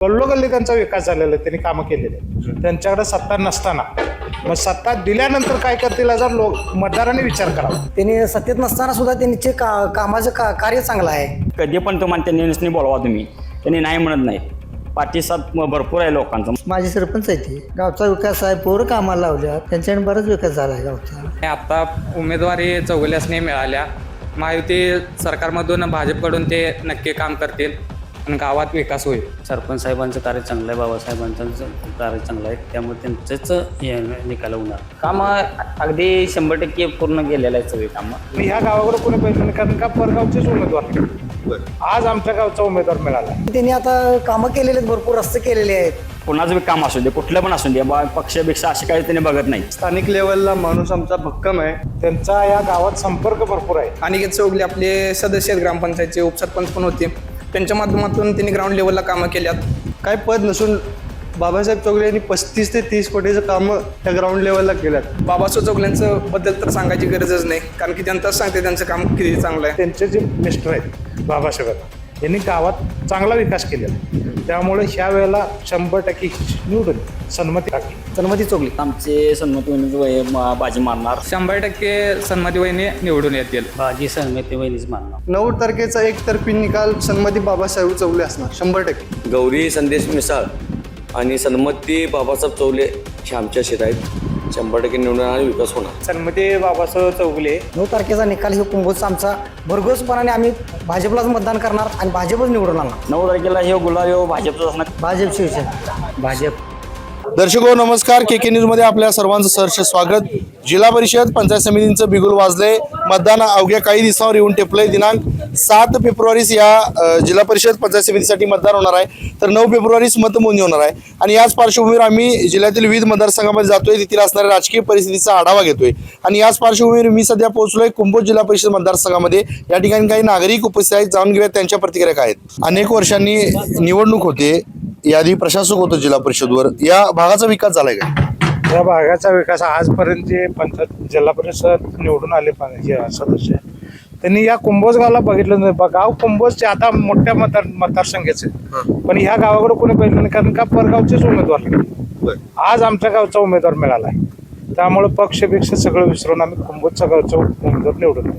गल्लोगल्ली त्यांचा विकास झालेला आहे, त्यांनी कामं केलेले आहेत. त्यांच्याकडे सत्ता नसताना मग सत्ता दिल्यानंतर काय करतील याचा मतदारांनी विचार करावा. त्यांनी सत्तेत नसताना सुद्धा त्यांचे कामाचं कार्य चांगलं आहे. कधी पण तुम्हाला त्यांनी बोलवा तुम्ही, त्यांनी नाही म्हणत नाही. प्रतिसाद भरपूर आहे लोकांचा. माझे सरपंच आहे ते. गावचा विकास आहे, पोरं कामाला लावल्या, त्यांच्याकडे बराच विकास झाला आहे गावचा. आता उमेदवारी चौगुल्यासने मिळाल्या. महायुती सरकारमधून भाजपकडून ते नक्की काम करतील आणि गावात विकास होईल. सरपंच साहेबांचं कार्य चांगलं आहे, बाबासाहेबांचं कार्य चांगलं आहे, त्यामुळे त्यांचंच हे निकाल होणार. कामं अगदी 100% पूर्ण गेलेलं आहे सगळे कामं. आणि ह्या गावाकडे कोणी पाहिजे नाही, कारण का परगावचेच उमेदवार आज आमच्या गावचा उमेदवार मिळाला. त्यांनी आता कामं केलेले आहेत, भरपूर रस्ते केलेले आहेत. कोणाचं बी काम असू दे, कुठलं पण असू दे, पक्षपेक्षा असे काही त्यांनी बघत नाही. स्थानिक लेवलला माणूस आमचा भक्कम आहे. त्यांचा या गावात संपर्क भरपूर आहे. अनिकेत चौगले आपले सदस्य आहेत, ग्रामपंचायतचे उपसरपंच पण होते. त्यांच्या माध्यमातून त्यांनी ग्राउंड लेवलला कामं केल्यात. काय पद नसून बाबासाहेब चौगले यांनी 35 ते 30 कोटीचं कामं त्या ग्राउंड लेवलला केल्यात. बाबासाहेब चौगल्यांचं बद्दल तर सांगायची गरजच नाही, कारण की जनताच सांगते त्यांचं काम किती चांगलं आहे. त्यांचे जे मिस्टर आहेत बाबासाहेब यांनी गावात चांगला विकास केलेला आहे. त्यामुळे ह्या वेळेला 100% निवडून सन्मती टाकली. सन्मती चोगली. आमचे सन्मती बाजी मारणार. 100% सन्मती वहिनी निवडून येतील. बाजी सहमती वहिनीच मानणार. 9 तारखेचा एकतर्फी निकाल सन्मती बाबासाहेब चौगले असणार 100%. गौरी संदेश मिसाळ आणि सन्मती बाबासाहेब चौगले हे आमच्या शेत आहेत. 100% निवडून आणि विकास होणार. सन्मती बाबासाहेब चौगले. 9 तारखेचा निकाल हे कुंभोजचा आमचा भरघोसपणाने आम्ही भाजपलाच मतदान करणार आणि भाजपच निवडून आणणार. 9 तारखेला हे गुलाब भाजपचं असणार. भाजप शिवसेना भाजप. दर्शको नमस्कार, के न्यूजमध्ये आपल्या सर्वांचं सहर्ष स्वागत. जिल्हा परिषद पंचायत समितींचं बिगुल वाजले. मतदान अवघ्या काही दिवसांवर येऊन टेपलंय. दिनांक 7 फेब्रुवारीस या जिल्हा परिषद पंचायत समितीसाठी मतदान होणार आहे, तर 9 फेब्रुवारीस मतमोजणी होणार आहे. आणि याच पार्श्वभूमीवर आम्ही जिल्ह्यातील विविध मतदारसंघामध्ये जातोय, तेथील असणाऱ्या राजकीय परिस्थितीचा आढावा घेतोय. आणि याच पार्श्वभूमीवर मी सध्या पोहोचलोय कुंभोज जिल्हा परिषद मतदारसंघामध्ये. या ठिकाणी काही नागरिक उपस्थित आहेत, जाणून घेऊयात त्यांच्या प्रतिक्रिया काय आहेत. अनेक वर्षांनी निवडणूक होते, याआधी प्रशासक होतं जिल्हा परिषदवर. या भागाचा विकास झालाय का? या भागाचा विकास आजपर्यंत जे जिल्हा परिषद निवडून आले सदस्य त्यांनी या कुंभोज गावाला बघितलं नाही. गाव कुंभोजचे आता मोठ्या मतदारसंघाचे, पण ह्या गावाकडे कोणी पाहिलं नाही, कारण का परगावचेच उमेदवार आज आमच्या गावचा उमेदवार मिळाला आहे. त्यामुळे पक्षपेक्षा सगळं विसरून आम्ही कुंभोजचा गावचा उमेदवार निवडून.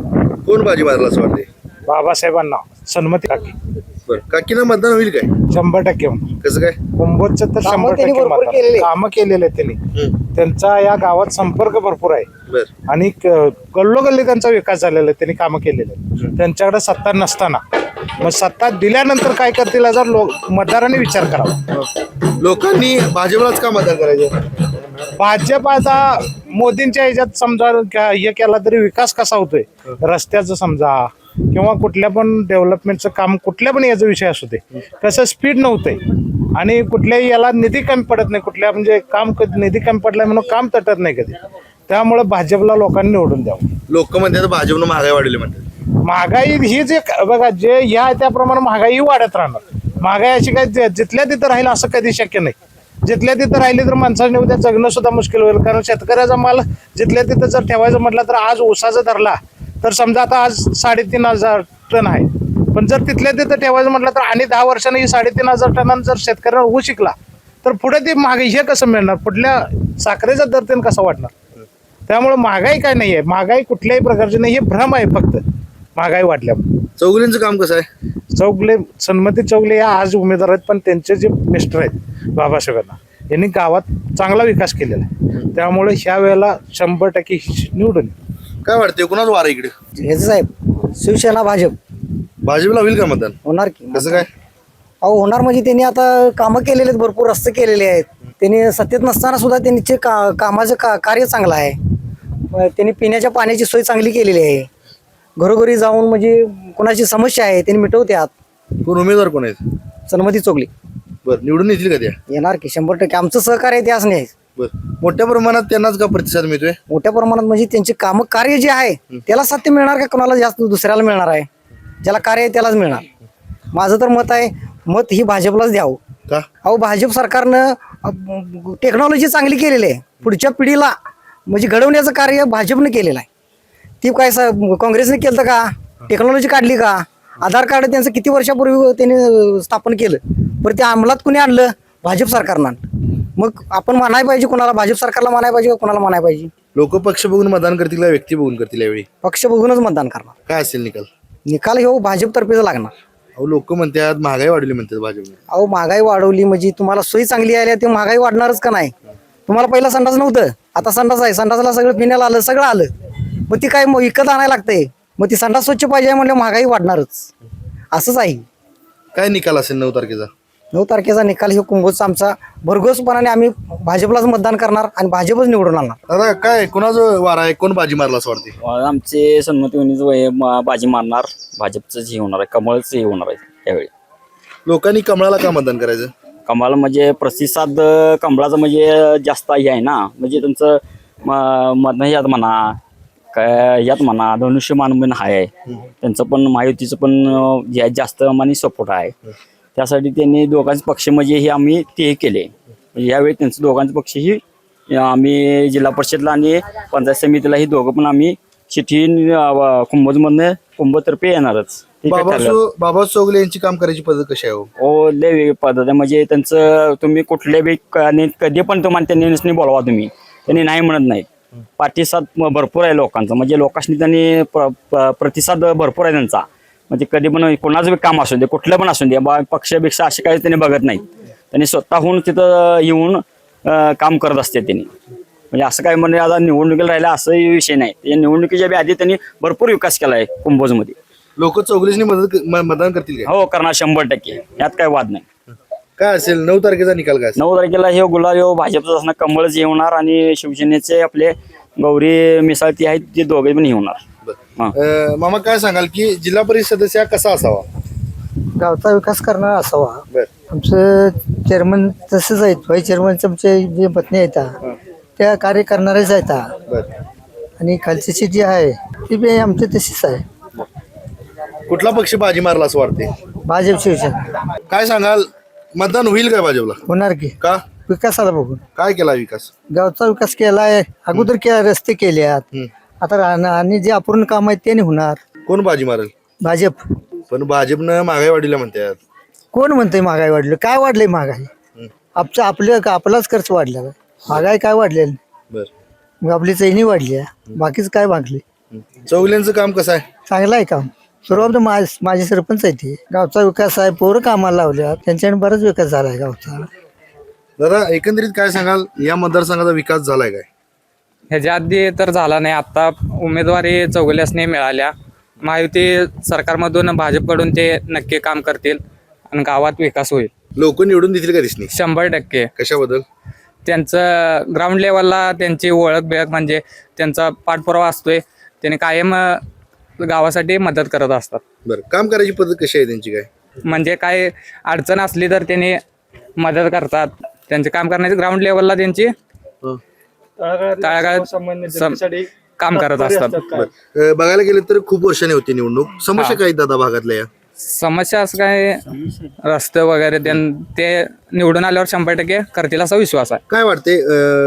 कोण बाजी मारला असं वाटते? बाबासाहेबांना सन्मती टाकी. काकीना मतदान होईल काय? 100% कसं काय? कुंभोजचं तर कामं त्यांनी 100% भरपूर केलेले. कामं केलेले आहेत त्यांनी. त्यांचा या गावात संपर्क भरपूर आहे आणि गल्लोगल्ली त्यांचा विकास झालेला आहे, त्यांनी कामं केलेले आहेत. त्यांच्याकडे सत्ता नसताना मग सत्ता दिल्यानंतर काय करतील याचा मतदारांनी विचार करावा. लोकांनी भाजपलाच का मतदान करायचं? भाजप आता मोदींच्या ह्याच्यात समजा हे केला तरी विकास कसा होतोय, रस्त्याचं समजा किंवा कुठल्या पण डेव्हलपमेंटचं काम, कुठल्या पण याचा विषय असू दे, कसं स्पीड नव्हतंय आणि कुठल्याही याला निधी कमी पडत नाही. कुठल्या म्हणजे काम निधी कमी पडलाय म्हणून काम तटत नाही कधी. त्यामुळे भाजपला लोकांनी निवडून द्यावं. लोक म्हणतात भाजपनं महागाई वाढवली म्हणतात. महागाई ही जे बघा जे या त्याप्रमाणे महागाई वाढत राहणार. महागाई अशी काय जिथल्या तिथं राहील असं कधी शक्य नाही. जिथल्या तिथं राहिली तर माणसाने उद्या जगणं सुद्धा मुश्किल होईल, कारण शेतकऱ्याचा माल जिथल्या तिथं जर ठेवायचं म्हटलं तर आज ऊसाचा धरला तर समजा आता आज 3,500 टन आहे, पण जर तिथल्या तिथं ठेवायचं म्हटलं तर आणि 10 वर्षांनी 3,500 टनांनी जर शेतकऱ्याला ऊस शिकला तर पुढे ती महागाई हे कसं मिळणार? पुढल्या साखरेचा दर त्यानं कसा वाढणार? त्यामुळे महागाई काय नाही आहे, महागाई कुठल्याही प्रकारची नाही, हे भ्रम आहे फक्त महागाई वाढल्यामुळे. चौगुलेंचं काम कसं आहे? चौगले सन्मती चौगले या आज उमेदवार आहेत, पण त्यांचे जे मिस्टर आहेत बाबासाहेबांना यांनी गावात चांगला विकास केलेला आहे. त्यामुळे ह्या वेळेला 100% निवडून. काय वाटते कुणाच वार इकडे? हे साहेब शिवसेना भाजप. भाजपला होईल का मतदान? होणार की. कसं काय? अहो होणार म्हणजे त्यांनी आता कामं केलेले आहेत, भरपूर रस्ते केलेले आहेत. त्यांनी सत्तेत नसताना सुद्धा त्यांचे कामाचं कार्य चांगलं आहे. त्यांनी पिण्याच्या पाण्याची सोय चांगली केलेली आहे. घरोघरी जाऊन म्हणजे कोणाची समस्या आहे त्यांनी मिटवत्यात. कोण उमेदवार कोण आहेत? सन्मती चोगली. बरं, निवडून येतील का त्या? येणार की 100%. आमचं सहकार्य आहे त्याच नाही. बरं, मोठ्या प्रमाणात त्यांनाच का प्रतिसाद मिळतोय? मोठ्या प्रमाणात म्हणजे त्यांचे काम कार्य जे आहे त्याला साध्य मिळणार का कोणाला जास्त दुसऱ्याला मिळणार आहे? ज्याला कार्य आहे त्यालाच मिळणार. माझं तर मत आहे, मत ही भाजपलाच द्यावं. का? अहो भाजप सरकारनं टेक्नॉलॉजी चांगली केलेली आहे. पुढच्या पिढीला म्हणजे घडवण्याचं कार्य भाजपनं केलेलं आहे. ती काय काँग्रेसने केलं का? टेक्नॉलॉजी काढली का? आधार कार्ड त्यांचं किती वर्षापूर्वी त्यांनी स्थापन केलं, बरं ते अंमलात कुणी आणलं? भाजप सरकारनं आणलं. मग आपण म्हणाय पाहिजे कोणाला? भाजप सरकारला म्हणाय पाहिजे का कोणाला म्हणाय पाहिजे? लोक पक्ष बघून मतदान करतील का व्यक्ती बघून करतील यावेळी? पक्ष बघूनच मतदान करणार. काय असेल निकाल? निकाल हे भाजपतर्फेच लागणार. अहो लोक म्हणतात महागाई वाढली म्हणतात भाजपने. अहो महागाई वाढवली म्हणजे तुम्हाला सोयी चांगली आल्या ते महागाई वाढणारच का नाही? तुम्हाला पहिला संडास नव्हतं, आता संडास आहे. संडासला सगळं पिण्याला आलं, सगळं आलं. मग ती काय विकत आणायला लागतंय. मग ती संडास स्वच्छ पाहिजे म्हणजे महागाई वाढणारच. असंच आहे. काय निकाल असेल 9 तारखेचा? 9 तारखेचा निकाल हे कुंभोजचा आमचा भरघोसपणाने आम्ही भाजपलाच मतदान करणार आणि भाजपच निवडून आणणार. दादा काय कोणाचं वारा आहे? कोण बाजी मारला असं वाटते? आमचे सन्मती वहिनीच बाजी मारणार, भाजपचंच हे होणार आहे, कमळच हे होणार आहे यावेळी. लोकांनी कमळाला का मतदान करायचं? कमळाला म्हणजे प्रतिसाद कमळाचं म्हणजे जास्त हे आहे ना, म्हणजे त्यांचं मत यात म्हणा काय यात म्हणा धनुष्यमान पण आहे त्यांचं, पण महायुतीचं पण जास्त माने सपोर्ट आहे. त्यासाठी त्यांनी दोघांचे पक्ष म्हणजे हे आम्ही ते केले. यावेळी त्यांचं दोघांचे पक्ष ही आम्ही जिल्हा परिषदला आणि पंचायत समितीला ही दोघं पण आम्ही चिठ्ठी कुंभोजमधनं कुंभतर्फे येणारच. बाबा चौगले यांची काम करायची पद्धत कशी आहे? हो लय वेगळी पद्धत आहे. म्हणजे त्यांचं तुम्ही कुठल्या बी कधी पण तुम्हाला त्यांनी बोलवा तुम्ही, त्यांनी नाही म्हणत नाहीत. प्रतिसाद भरपूर आहे लोकांचा, म्हणजे लोकांनी त्यांनी प्रतिसाद भरपूर आहे त्यांचा. म्हणजे कधी पण कोणाचं बी काम असू दे, कुठलं पण असू दे, पक्षपेक्षा असे काही त्यांनी बघत नाहीत. त्यांनी स्वतःहून तिथं येऊन काम करत असते त्यांनी. म्हणजे असं काय म्हणजे आता निवडणुकीला राहिला असंही विषय नाही. त्या निवडणुकीच्या बी आधी त्यांनी भरपूर विकास केला आहे कुंभोजमध्ये. लोक चौगलेशनी मतदान करतील का? हो करणार 100%, यात काय वाद नाही. काय असेल 9 तारखेचा निकाल? काय 9 तारखेला हे गुलाल हे भाजपचं असणार, कमळच येणार आणि शिवसेनेचे आपले गौरी मिसाळती आहेत ते दोघे पण येणार. मामा काय सांगाल की जिल्हा परिषद सदस्य कसा असावा? गावचा विकास करणारा असावा. बर. आमचं चेअरमन तसंच आहेत. व्हाईस चेअरमनचे आमचे जे पत्नी आहेत त्या कार्य करणारेच आहेत. बर. आणि खालची जी आहे ती बी आमची तशीच आहे. कुठला पक्ष बाजी मारला असं वाटते? भाजप शिवसेना. काय सांगाल मतदान होईल काय भाजपला? होणार की का? विकासाला बघून. काय केला विकास? गावचा विकास केलाय अगोदर, रस्ते केल्यात. आता आणि जे अपूर्ण काम आहेत ते नाही होणार. कोण बाजी मारेल? भाजप. पण भाजपनं महागाई वाढीला म्हणतात. कोण म्हणतंय महागाई वाढली? काय वाढलंय महागाई? आपलाच खर्च वाढला. महागाई काय वाढलेली? बर. मग आपली चैनी वाढली आहे, बाकीच काय मागली? चौगल्यांचं काम कसं आहे? चांगलं आहे काम. सुरुवात माझे सरपंच आहे ते. गावचा विकास आहे, पोरं कामाला लावल्या, त्यांच्याने बराच विकास झाला आहे गावचा. दादा एकंदरीत काय सांगाल या मतदारसंघाचा विकास झालाय काय? ह्याच्या आधी तर झाला नाही. आता उमेदवारी चौगुल्यासने मिळाल्या. महायुती सरकारमधून भाजपकडून ते नक्की काम करतील आणि गावात विकास होईल. लोक निवडून देतील का दिसणी? 100%. कशाबद्दल? त्यांचं ग्राउंड लेवलला त्यांची ओळख बिळख म्हणजे त्यांचा पाठपुरावा असतोय. त्याने कायम गावासाठी मदत करत असतात. बरं. काम करायची पद्धत कशी आहे त्यांची? काय म्हणजे काय अडचण असली तर त्यांनी मदत करतात. त्यांचे काम करण्याची ग्राउंड लेवलला त्यांची तळागाळात काम करत असतात. बघायला गेलं तर खूप वर्षांनी होती निवडणूक. समस्या काय दादा भागातल्या या? समस्या असं काय रस्ते वगैरे ते निवडून आल्यावर 100% करतील असा विश्वास आहे. काय वाटते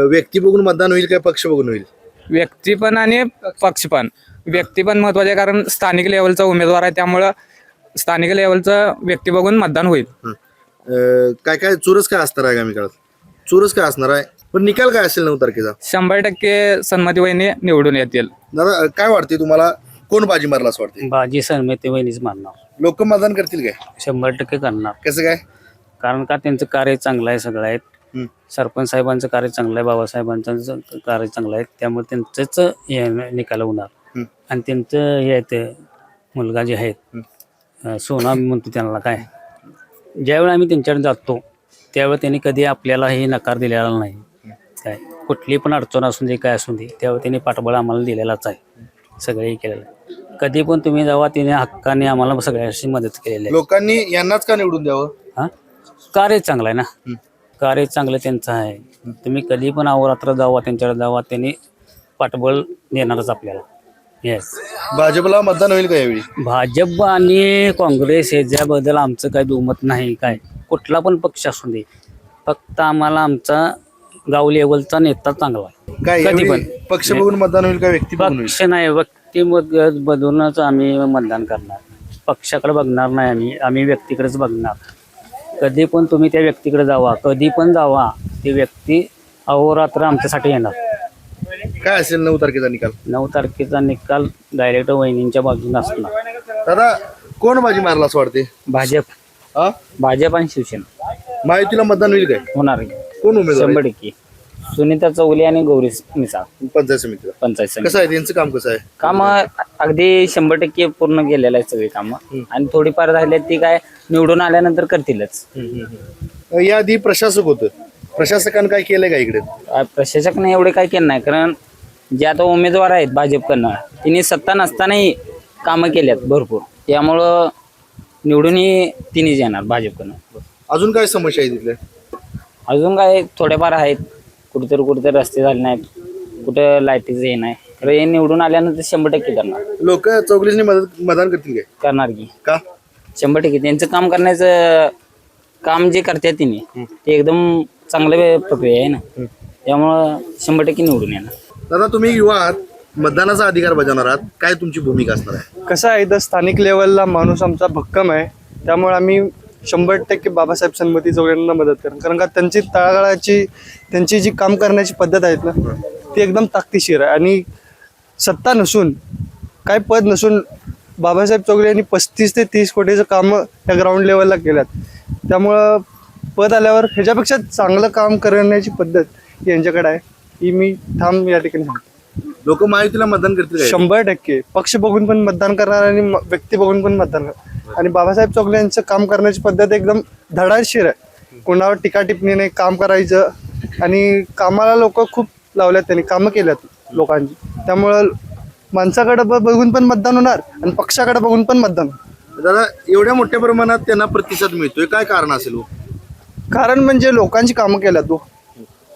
व्यक्ती बघून मतदान होईल काय पक्ष बघून होईल? व्यक्ती पण आणि पक्ष पण. व्यक्ती पण महत्वाचे आहे कारण स्थानिक लेवलचा उमेदवार आहे, त्यामुळं स्थानिक लेवलचं व्यक्ती बघून मतदान होईल. काय काय चुरस काय असणार आहे आगामी काळात? चुरस काय असणार आहे? पण निकाल काय असेल 9 तारखेचा? 100% सन्मती वहिनी निवडून येतील. दादा काय वाटते तुम्हाला कोण बाजी मारला असं वाटते? बाजी सन्मती वहिनीच मारणार. लोक मतदान करतील काय? 100% करणार. कसं काय? कारण का त्यांचं कार्य चांगलं आहे. सगळं आहेत. सरपंच साहेबांचं कार्य चांगलं आहे, बाबासाहेबांचं कार्य चांगलं आहे, त्यामुळे त्यांचंच हे निकाल होणार. आणि त्यांचं हे ते मुलगा जे आहेत सोना म्हणतो त्यांना, काय ज्यावेळी आम्ही त्यांच्याकडे जातो त्यावेळी त्यांनी कधी आपल्याला हे नकार दिलेला नाही. काय कुठली पण अडचण असून दे काय असून दे त्यावेळी त्यांनी पाठबळ आम्हाला दिलेलाच आहे. सगळे केलेलं आहे. कधी पण तुम्ही जावा तिने हक्काने आम्हाला सगळ्याशी मदत केलेली आहे. लोकांनी यांनाच का निवडून द्यावं? हां कार्य चांगलं आहे ना. कार्य चांगलं त्यांचं आहे. तुम्ही कधी पण अहोरात्र जावा त्यांच्याकडे जावा, त्यांनी पाठबळ देणारच आपल्याला. येस. भाजपला मतदान होईल का यावेळी? भाजप आणि काँग्रेस ह्याच्याबद्दल आमचं काही दुमत नाही. काय कुठला पण पक्ष असू दे, फक्त आम्हाला आमचा गाव लेवलचा नेता चांगला आहे. काय कधी पण पक्ष बघून मतदान होईल का व्यक्ती बघून होईल? पक्ष नाही, व्यक्ती बदलूनच आम्ही मतदान करणार. पक्षाकडे बघणार नाही आम्ही व्यक्तीकडेच बघणार. कधी पण तुम्ही त्या व्यक्तीकडे जावा, कधी पण जावा, ती व्यक्ती अहोरात्र आमच्यासाठी येणार. काय असेल 9 तारखेचा निकाल? 9 तारखेचा निकाल डायरेक्ट वहिनींच्या बाजूने असणार. दादा कोण बाजी मारला असं वाटते? भाजप हा भाजप आणि शिवसेना महायुतीला मतदान होईल काय? होणार कोण उमेदवार 100%. सुनीता चौगले आणि गौरी मिसाळ पंचायत समितीला? पंचायत समिती. कसं आहे त्यांचं काम कसं आहे? काम अगदी 100% पूर्ण गेलेलं आहे सगळी कामं, आणि थोडीफार राहिली ती काय निवडून आल्यानंतर करतीलच. याआधी प्रशासक होतं, प्रशासकानं काय केलंय का इकडे? प्रशासकाने एवढे काय केलं नाही, कारण जे आता उमेदवार आहेत भाजपकडनं तिने सत्ता नसतानाही कामं केल्यात भरपूर, त्यामुळं निवडूनही तिनेच येणार भाजपकडनं. अजून काय समस्या आहे तिथल्या? अजून काय थोडेफार आहेत, कुठेतरी रस्ते झाले नाहीत, कुठं लाईटीचं हे नाही, तर हे निवडून आल्यानंतर 100% करणार. लोक चौगलेंनी मतदान करतील काय? करणार की का? 100%. त्यांचं काम करण्याचं काम जे करतात तिने ते एकदम चांगलं प्रक्रिया आहे ना, त्यामुळं 100% निवडून येणार. दादा तुम्ही युवा आहात, मतदानाचा अधिकार बजावणार आहात, काय तुमची भूमिका असणार आहे? कसं आहे, इथं स्थानिक लेवलला माणूस आमचा भक्कम आहे, त्यामुळे आम्ही 100% बाबासाहेब सन्मती चौघल्यांना मदत करणार. कारण का त्यांची तळागाळाची त्यांची जी काम करण्याची पद्धत आहेत ना ती एकदम ताकदीशीर आहे. आणि सत्ता नसून काय पद नसून बाबासाहेब चौगले यांनी 35 ते 30 कोटीचं कामं त्या ग्राउंड लेवलला केल्यात. त्यामुळं पद आल्यावर ह्याच्यापेक्षा चांगलं काम करण्याची पद्धत यांच्याकडे आहे, ही मी ठाम या ठिकाणी सांगतो. लोक महायुतीला मतदान करतील काय? 100% पक्ष बघून पण मतदान करणार आणि व्यक्ती बघून पण मतदान करणार. आणि बाबासाहेब चौगले यांचं काम करण्याची पद्धत एकदम धडाडशीर आहे, कोणावर टीका टिप्पणी नाही, काम करायचं. आणि कामाला लोक खूप लावल्यात, त्यांनी कामं केल्यात लोकांची, त्यामुळं माणसाकडे बघून पण मतदान होणार आणि पक्षाकडे बघून पण मतदान होणार. दादा एवढ्या मोठ्या प्रमाणात त्यांना प्रतिसाद मिळतोय, काय कारण असेल हो? कारण म्हणजे लोकांची कामं केल्यात, तो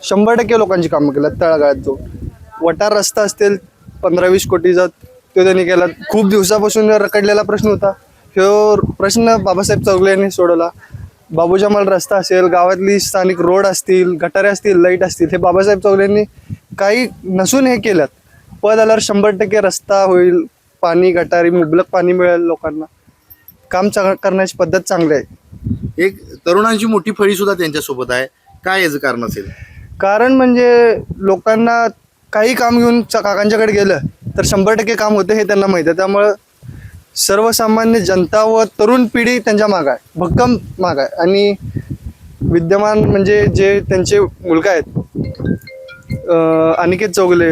100% लोकांची कामं केल्यात. तळागाळात जो वटार रस्ता असतील 15-20 कोटीचा तो त्यांनी केला. खूप दिवसापासून रखडलेला प्रश्न होता, तो प्रश्न बाबासाहेब चौगले यांनी सोडवला. बाबूजमाल रस्ता असेल, गावातली स्थानिक रोड असतील, गटारे असतील, लाईट असतील, हे बाबासाहेब चौगले यांनी काही नसून हे केल्यात. पद आल्यावर 100% रस्ता होईल, पाणी गटारी मुबलक पाणी मिळेल लोकांना. काम करण्याची पद्धत चांगली आहे. एक तरुणांची मोठी फळी सुद्धा त्यांच्यासोबत आहे, काय याचं कारण असेल? कारण म्हणजे लोकांना काही काम घेऊन काकांच्याकडे गेलं तर 100% काम होते हे त्यांना माहिती आहे. त्यामुळं सर्वसामान्य जनता व तरुण पिढी त्यांच्या मागं आहे, भक्कम मागं आहे. आणि विद्यमान म्हणजे जे त्यांचे मुलगा आहेत अनिकेत चौगले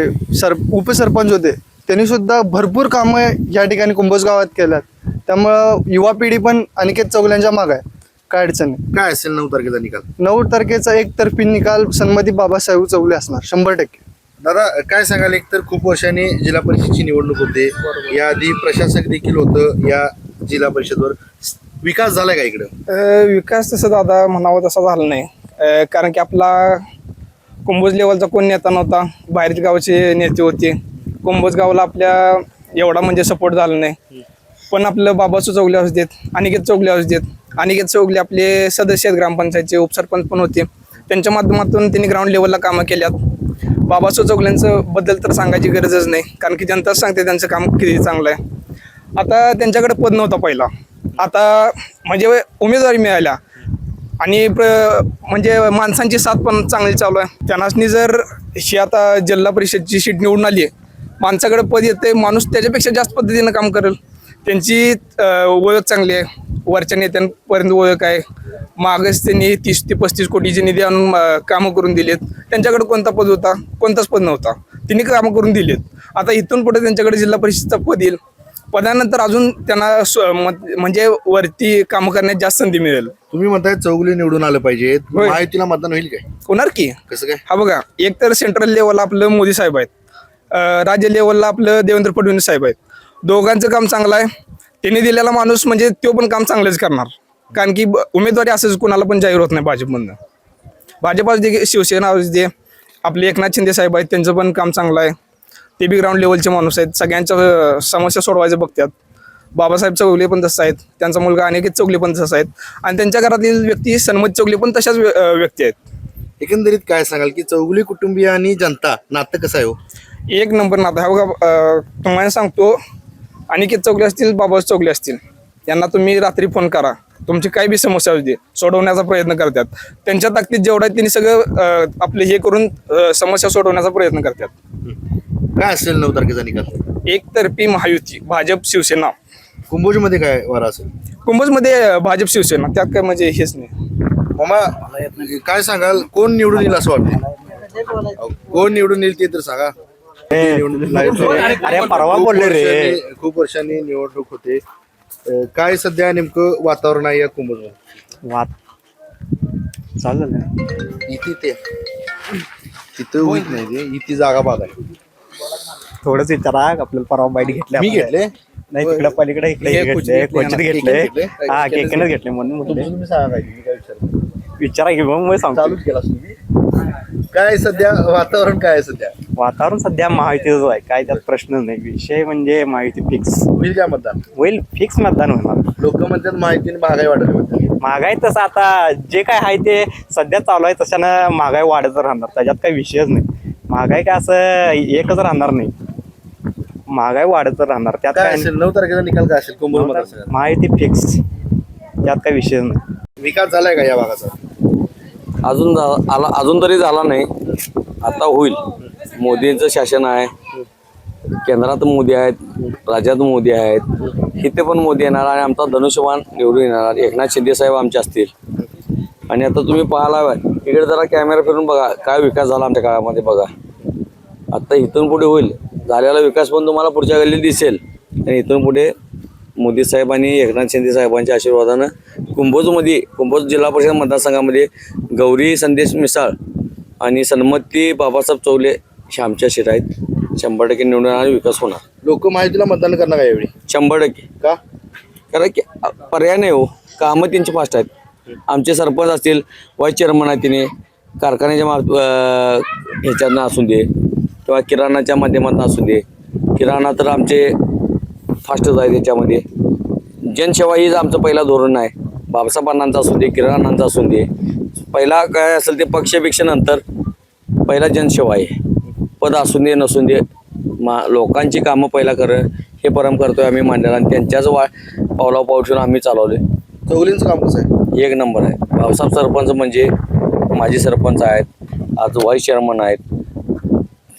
उपसरपंच होते, त्यांनी सुद्धा भरपूर कामं या ठिकाणी कुंभोज गावात केल्यात. त्यामुळं युवा पिढी पण अनिकेत चौगल्यांच्या मागं आहे, काय अडचण नाही. काय असेल 9 तारखेचा निकाल? 9 तारखेचा एकतर्फी निकाल सन्मती बाबासाहेब चौगले असणार 100%. दादा काय सांगाल, एक तर खूप वर्षांनी जिल्हा परिषदची निवडणूक होते, याआधी प्रशासक देखील होतं या जिल्हा परिषदवर, विकास झालाय का इकडं? विकास तसं दादा म्हणावं तसा झाला नाही, कारण की आपला कुंभोज लेवलचा कोण नेता नव्हता, बाहेरच्या गावचे नेते होते. कुंभोज गावाला आपल्या एवढा म्हणजे सपोर्ट झाला नाही. पण आपलं बाबासू चौगले असू देत, अनिकेत चौगले असू देत, अनिकेत चौगले आपले सदस्य आहेत ग्रामपंचायतचे, उपसरपंच पण होते, त्यांच्या माध्यमातून त्यांनी ग्राउंड लेवलला कामं केल्यात. बाबासू चौगल्यांचं बद्दल तर सांगायची गरजच नाही, कारण की जनताच सांगते त्यांचं काम किती चांगलं आहे. आता त्यांच्याकडे पद नव्हता पहिला, आता म्हणजे उमेदवारी मिळाल्या आणि म्हणजे माणसांची साथ पण चांगली चालू आहे. त्यांनाच जर ही आता जिल्हा परिषदची सीट निवडून आली आहे, माणसाकडे पद येते, माणूस त्याच्यापेक्षा जास्त पद्धतीनं काम करेल. त्यांची ओळख चांगली आहे, वरच्या नेत्यांपर्यंत ओळख आहे. मागच त्यांनी 30 ते 35 कोटीचे निधी आणून कामं करून दिलेत. त्यांच्याकडे कोणता पद होता? कोणताच पद नव्हता, तिने कामं करून दिलेत. आता इथून पुढे त्यांच्याकडे जिल्हा परिषदचं पद येईल, पदानंतर अजून त्यांना म्हणजे वरती कामं करण्यात जास्त संधी मिळेल. तुम्ही म्हणताय चौगले निवडून आलं पाहिजे, महायुतीला मतदान होईल काय? होणार की. कसं काय? हा बघा, एक तर सेंट्रल लेवलला आपलं मोदी साहेब आहेत, राज्य लेवलला आपलं देवेंद्र फडणवीस साहेब आहेत. दोघांचं काम चांगलं आहे. त्यांनी दिलेला माणूस म्हणजे तो पण काम चांगलंच करणार, कारण की उमेदवारी असंच कोणाला पण जाहीर होत नाही भाजपमधनं. भाजप असू दे, शिवसेना असू दे, आपले एकनाथ शिंदे साहेब आहेत, त्यांचं पण काम चांगलं आहे. ते बी ग्राउंड लेवलचे माणूस आहेत, सगळ्यांच्या समस्या सोडवायचं बघतात. बाबासाहेब चौगले पण तसं आहेत, त्यांचा मुलगा अनिकेत चौगले पण तसं आहेत, आणि त्यांच्या घरातील व्यक्ती सन्मती चौगले पण तशाच व्यक्ती आहेत. एकंदरीत काय सांगाल की चौगले कुटुंबीय आणि जनता नातं कसं आहे हो? एक नंबर नातं आहे बघा. तुम्हाला सांगतो, अनिकेत चौगले असतील, बाबा चौगले असतील, यांना तुम्ही रात्री फोन करा, तुमची काही बी समस्या होती सोडवण्याचा प्रयत्न करतात. त्यांच्या ताकदीत जेवढा आहे त्यांनी सगळं आपले हे करून समस्या सोडवण्याचा प्रयत्न करतात. काय असेल 9 तारखेचा निकाल? एकतर्फी महायुती भाजप शिवसेना. कुंभोज मध्ये काय वारा असेल? कुंभजमध्ये भाजप शिवसेना, त्यात काय म्हणजे हेच नाही. मामा काय सांगाल, कोण निवडून येईल असं वाटतं? कोण निवडून येईल ते तर सांगा. अरे परवा बोलले रे. खूप वर्षांनी निवडणूक होते. काय सध्या नेमकं वातावरण आहे या कुंभोजमध्ये? वाद चाललं ना. इथे ते तिथं होत नाही ते, इथे जागा बाद आहे. थोडंच विचारा, आपल्याला परवा बाईट घेतल्या. मी घेतले नाही तिकडे पलीकडे इकडे हे घेतले, क्वचित घेतले. घेतले? हा केकनच घेतले म्हणून म्हटले. तुम्ही सांगा काय, मी काय विचारतो. विचारा की मग मी सांगतो. चालूच केला तुम्ही. काय सध्या वातावरण काय आहे सध्या? वातावरण सध्या महायुतीच आहे, काय त्यात प्रश्नच नाही. विषय म्हणजे महायुती फिक्स होईल काय मतदान? होईल, फिक्स मतदान होणार. लोक म्हणतात माहितीने महागाई वाढत म्हणतात. महागाई तसं आता जे काय आहे ते सध्या चालू आहे तशानं महागाई वाढत राहणार, त्याच्यात काही विषयच नाही. महागाई काय असं एकच राहणार नाही, महागाई वाढत राहणार. त्यात काय काय असेल 9 तारखेचा निकाल काय असेल कुंभोज मतदारसंघात? महायुती फिक्स, त्यात काही विषयच नाही. विकास झालाय का या भागाचा? अजून तरी झाला नाही, आता होईल. मोदींचं शासन आहे, केंद्रात मोदी आहेत, राज्यात मोदी आहेत, इथे पण मोदी येणार आणि आमचा धनुष्यबाण निवडून येणार. एकनाथ शिंदे साहेब आमचे असतील. आणि आता तुम्ही पाहायला इकडे जरा कॅमेरा फिरून बघा काय विकास झाला आमच्या काळामध्ये. बघा आता इथून पुढे होईल, झालेला विकास पण तुम्हाला पुढच्या गल्लीत दिसेल. आणि इथून पुढे मोदी साहेब आणि एकनाथ शिंदे साहेबांच्या आशीर्वादानं कुंभोज जिल्हा परिषद मतदारसंघामध्ये गौरी संदेश मिसाळ आणि सन्मती बाबासाहेब चौले हे आमच्या सीट आहेत. 100% निवडून आणि विकास होणार. लोक माहितीला मतदान करणार का यावेळी? 100%. का? कारण की पर्याय नाही हो, कामं त्यांची फास्ट आहेत. आमचे सरपंच असतील, व्हाईस चेअरमन आहेत, तिने कारखान्याच्या ह्याच्यातनं असू दे किंवा किराणाच्या माध्यमातून असू दे. किराणा तर आमचे फास्टच आहे, त्याच्यामध्ये जनसेवा हीच आमचं पहिला धोरण आहे. बाबासाहेबांनांचा असू दे, किराणांचा असू दे, पहिला काय असेल ते पक्षपेक्षा नंतर पहिला जनसेवा आहे. पद असून दे नसून दे, लोकांची कामं पहिला हे परम करतोय आम्ही मांडलेलं आणि त्यांच्याच पावला पाऊल ठेवून आम्ही चालवले. चौगुलेंचं काम कसं आहे? 1 नंबर आहे. भाऊसाहेब सरपंच म्हणजे माजी सरपंच आहेत, आज व्हाईस चेअरमन आहेत.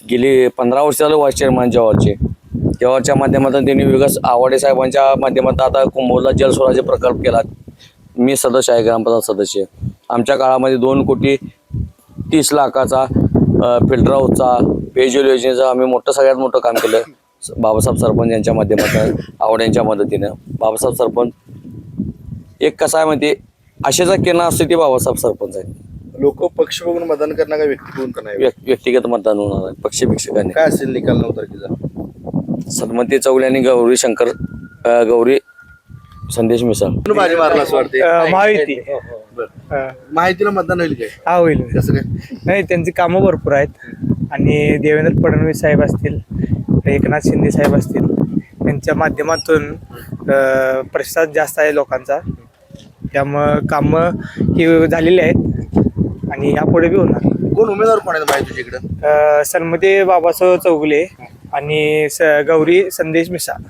गेली 15 वर्ष झालं व्हाईस चेअरमन जवाहरच्या माध्यमातून त्यांनी विकास आवाडे साहेबांच्या माध्यमातून आता कुंभोजला जलस्वराज्य प्रकल्प केला. मी सदस्य आहे, ग्रामपंचायत सदस्य. आमच्या काळामध्ये 2,30,00,000चा फिल्टर हाऊसचा, पेयजल योजनेचा आम्ही सगळ्यात मोठं काम केलं बाबासाहेब सरपंच यांच्या माध्यमातून, आवड्यांच्या मदतीनं. बाबासाहेब सरपंच एक कसा आहे माहिती, आशेचा किरण असते ते बाबासाहेब सरपंच आहेत. लोक पक्ष बघून मतदान करणार का व्यक्ती बघून करणार? व्यक्तिगत मतदान होणार आहे, पक्षपेक्षकांनी. काय असेल निकाल 9 तारखेचा? सन्मती चौले आणि गौरी संदेश मिसाळ. बाजी मारला असं वाटते? महायुती. माहितीला मतदान होईल काय? हा होईल. कसं काय? नाही त्यांची कामं भरपूर आहेत आणि देवेंद्र फडणवीस साहेब असतील, एकनाथ शिंदे साहेब असतील, त्यांच्या माध्यमातून प्रतिसाद जास्त आहे लोकांचा. त्यामुळं कामं ही झालेली आहेत आणि यापुढे बी होणार. कोण उमेदवार कोण आहेत माहिती इकडं? सन्मती बाबासाहेब चौगुले आणि गौरी संदेश मिसाळ.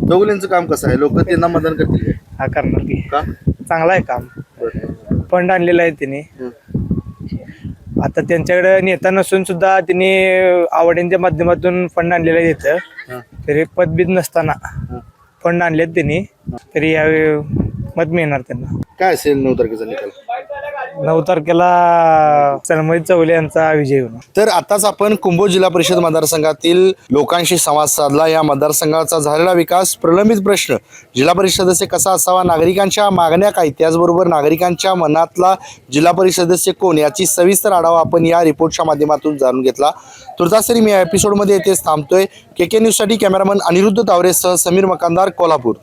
चौगुलेंचं काम कसं आहे? लोक त्यांना मतदान करतील हा करणार की. का? चांगला आहे काम, फंड आणलेला आहे तिने. आता त्यांच्याकडे नेता नसून सुद्धा तिने आवड्यांच्या माध्यमातून फंड आणलेला आहे तिथं. तरी पदबीत नसताना फंड आणलेत त्यांनी, तरी यावेळी मत मिळणार त्यांना. काय असेल 9 तारखेचा निकाल? 9 तारखेला सन्मती चौले यांचा विजय होणार. तर आताच आपण कुंभोज जिल्हा परिषद मतदारसंघातील लोकांशी संवाद साधला. या मतदारसंघाचा झालेला विकास, प्रलंबित प्रश्न, जिल्हा परिषद सदस्य कसा असावा, नागरिकांच्या मागण्या काय, त्याचबरोबर नागरिकांच्या मनातला जिल्हा परिषद सदस्य कोण, याची सविस्तर आढावा आपण या रिपोर्टच्या माध्यमातून जाणून घेतला. तुर्तास मी या एपिसोडमध्ये येथेच थांबतोय. KK न्यूजसाठी कॅमेरामन अनिरुद्ध तावरेसह समीर मकानदार, कोल्हापूर.